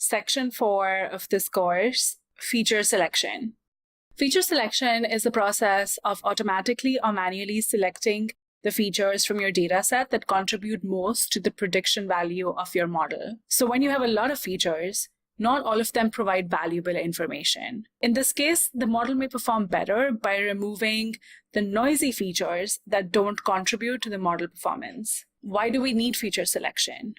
Section 4 of this course, feature selection. Feature selection is the process of automatically or manually selecting the features from your dataset that contribute most to the prediction value of your model. So when you have a lot of features, not all of them provide valuable information. In this case, the model may perform better by removing the noisy features that don't contribute to the model performance. Why do we need feature selection?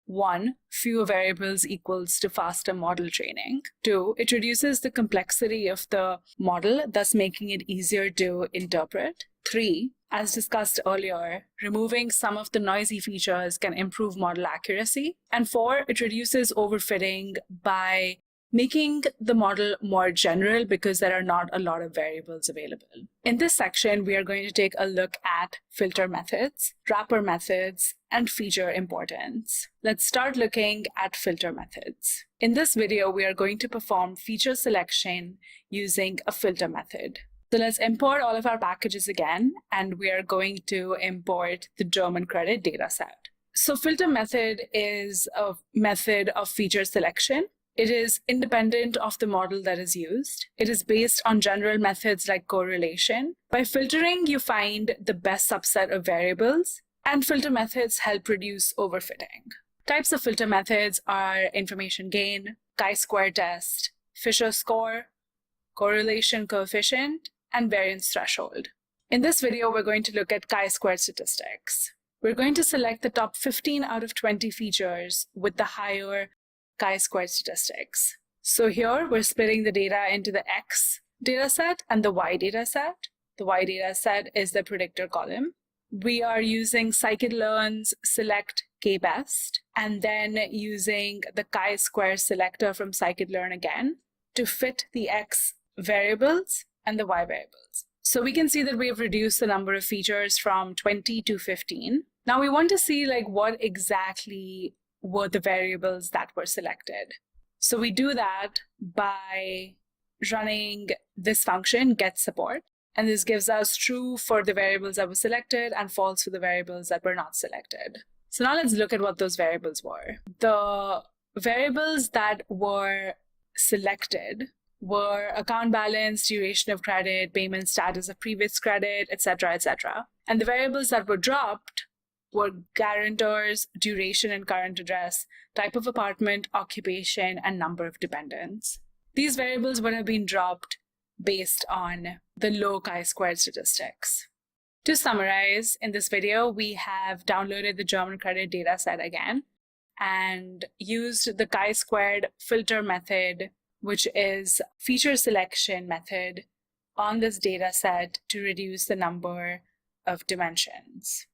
1, fewer variables equals to faster model training. 2, it reduces the complexity of the model, thus making it easier to interpret. 3, as discussed earlier, removing some of the noisy features can improve model accuracy. And 4, it reduces overfitting by making the model more general because there are not a lot of variables available. In this section, we are going to take a look at filter methods, wrapper methods, and feature importance. Let's start looking at filter methods. In this video, we are going to perform feature selection using a filter method. So let's import all of our packages again, and we are going to import the German credit dataset. So filter method is a method of feature selection. It is independent of the model that is used. It is based on general methods like correlation. By filtering, you find the best subset of variables, and filter methods help reduce overfitting. Types of filter methods are information gain, chi-square test, Fisher score, correlation coefficient, and variance threshold. In this video, we're going to look at chi-square statistics. We're going to select the top 15 out of 20 features with the higher chi-square statistics. So here we're splitting the data into the X dataset and the Y dataset. The Y dataset is the predictor column. We are using scikit-learn's select k-best and then using the chi-square selector from scikit-learn again to fit the X variables and the Y variables. So we can see that we have reduced the number of features from 20 to 15. Now we want to see what exactly were the variables that were selected. So we do that by running this function getSupport, and this gives us true for the variables that were selected and false for the variables that were not selected. So now let's look at what those variables were. The variables that were selected were account balance, duration of credit, payment status of previous credit, etc., etc. And the variables that were dropped were guarantors, duration and current address, type of apartment, occupation, and number of dependents. These variables would have been dropped based on the low chi-square statistics. To summarize, in this video, we have downloaded the German credit dataset again and used the chi-squared filter method, which is feature selection method on this dataset to reduce the number of dimensions.